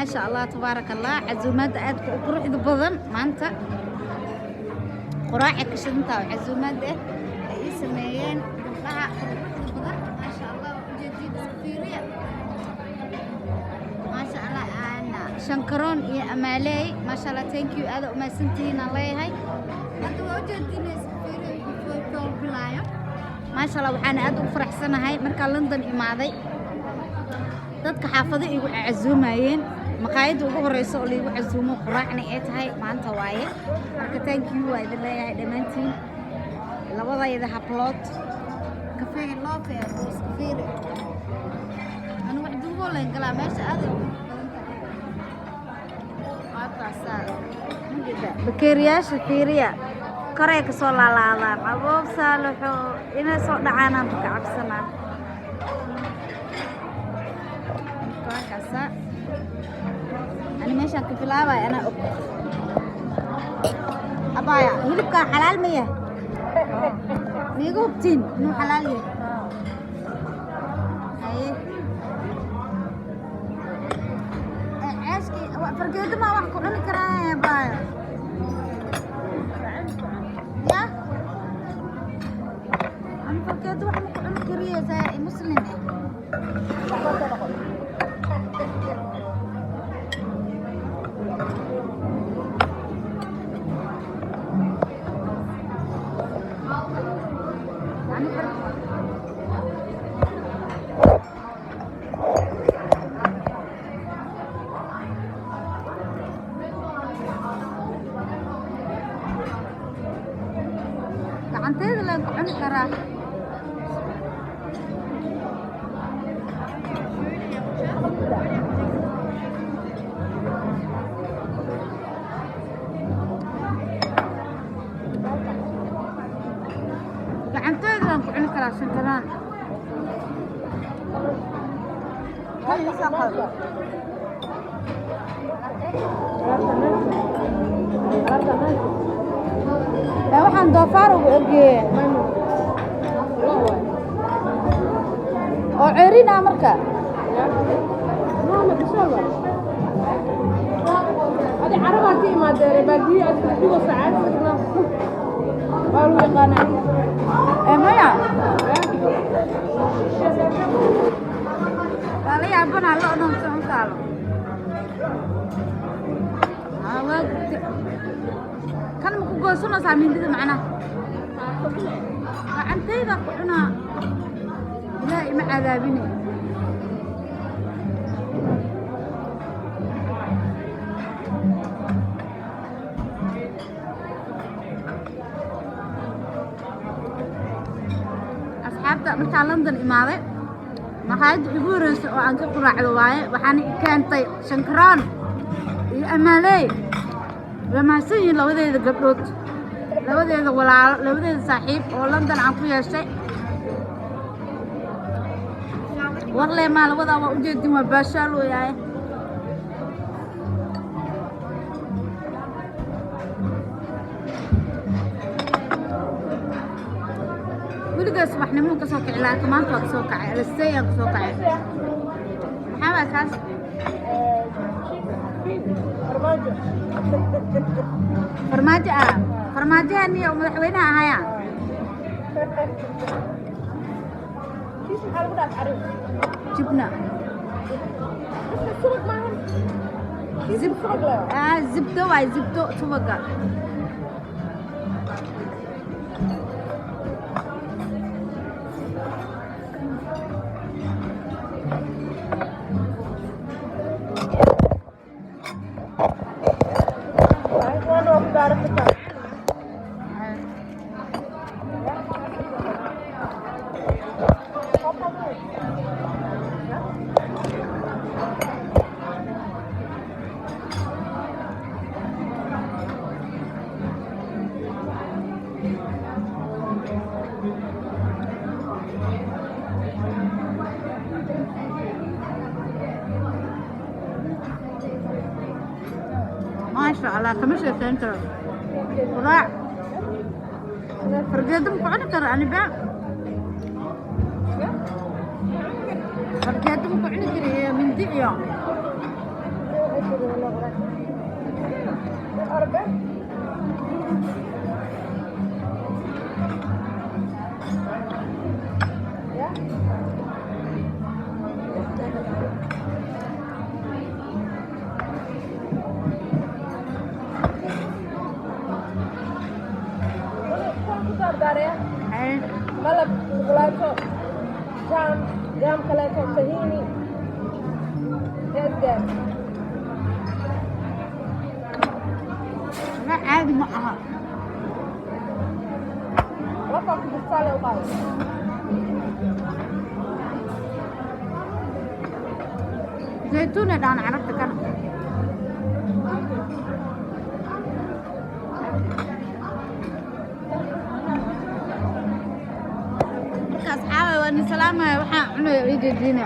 ما شاء الله تبارك الله عزومات عاد قروح بدن ما أنت قراعك شنطة وعزومات أي سمين لها قروح بدن ما شاء الله جديد سفيرية ما شاء الله أنا شنكرون يا أمالي ما شاء الله thank you هذا وما سنتين الله هاي أنتوا وجدين سفيرية في البلاية ما شاء الله وحنا أدو فرح سنة هاي مركا لندن إمادي dadka xaafado igu casuumayeen maqaayada ugu horeyso oo liigu casuumo quraacna ay tahay maanta waaye marka thank you waa idin leeyahay dhamaantiin labadayda hablood kafee loof ee kafee anu wax duubo leen galaa meesha aad u bakeeriyaasha fiiriya korey ka soo laalaadaan aboob saalaxo inay soo dhacaanaan ka cabsanaa أنا ماشي في العبا أنا أبايا هلبك حلال مية ميجو بتين إنه حلال ليه هاي عاشكي فرقيت ما واحد كلنا كراهة يا أبايا يا أنا فرقيت واحد كلنا كريه زي مسلم gacanteeda la cuni karaa gacanteeda la cuni karaa shankaraan waxaan doofaar ugu egeeyay oo ceerin ah marka هذه عربة ما داري بدي أسكتوا ساعات قالوا يقانا مايا قال يا ابن الله نوم سون قالوا كان مكوسونا سامين دي معنا gacanteeda ku cunaa ilaahay ma cadaabine asxaabta markaa London imaaday maqaayada ugu horeysa oo aan ka quraacdo waaye waxaana i keentay shankaraan iyo amaaley lamaasiin labadeeda gabdhood labadeeda walaalo labadeeda saaxiib oo London aan ku yeeshay warle ma labada waa u jeedin waa baashaal weeyahay weligaas waxnimo ka soo kicilaa maanta waa soo kacay alistay aan soo kacay maxaa kaas farmaajo farmaajahan iyo madaxweynaha ahaya jibna zibdo waay zibdo subaga ما شاء الله كمشي سنتر قراع فرقيدم قعنا ترى أنا بقى فرقيدم قعنا ترى من دقيقة ملب شوكولاتة جام كلاته سهيني جدا لا عادي معها وقف بالصالة وقال زيتونة ده أنا عرفت كان أصحابي وأنا سلامة وحنا عنو يجدينا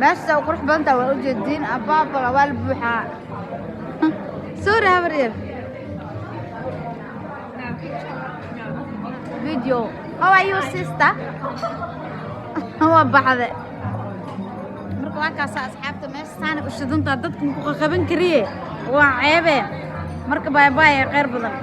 بس وقرح بنتا ويجدين أبابا والبوحة سوري هبرير فيديو how are you sister هو بحذا marka waa kaas asxaabta meesha saan u shidanta dadku ku qaban kariye waa ceebe marka bye bye khayr badan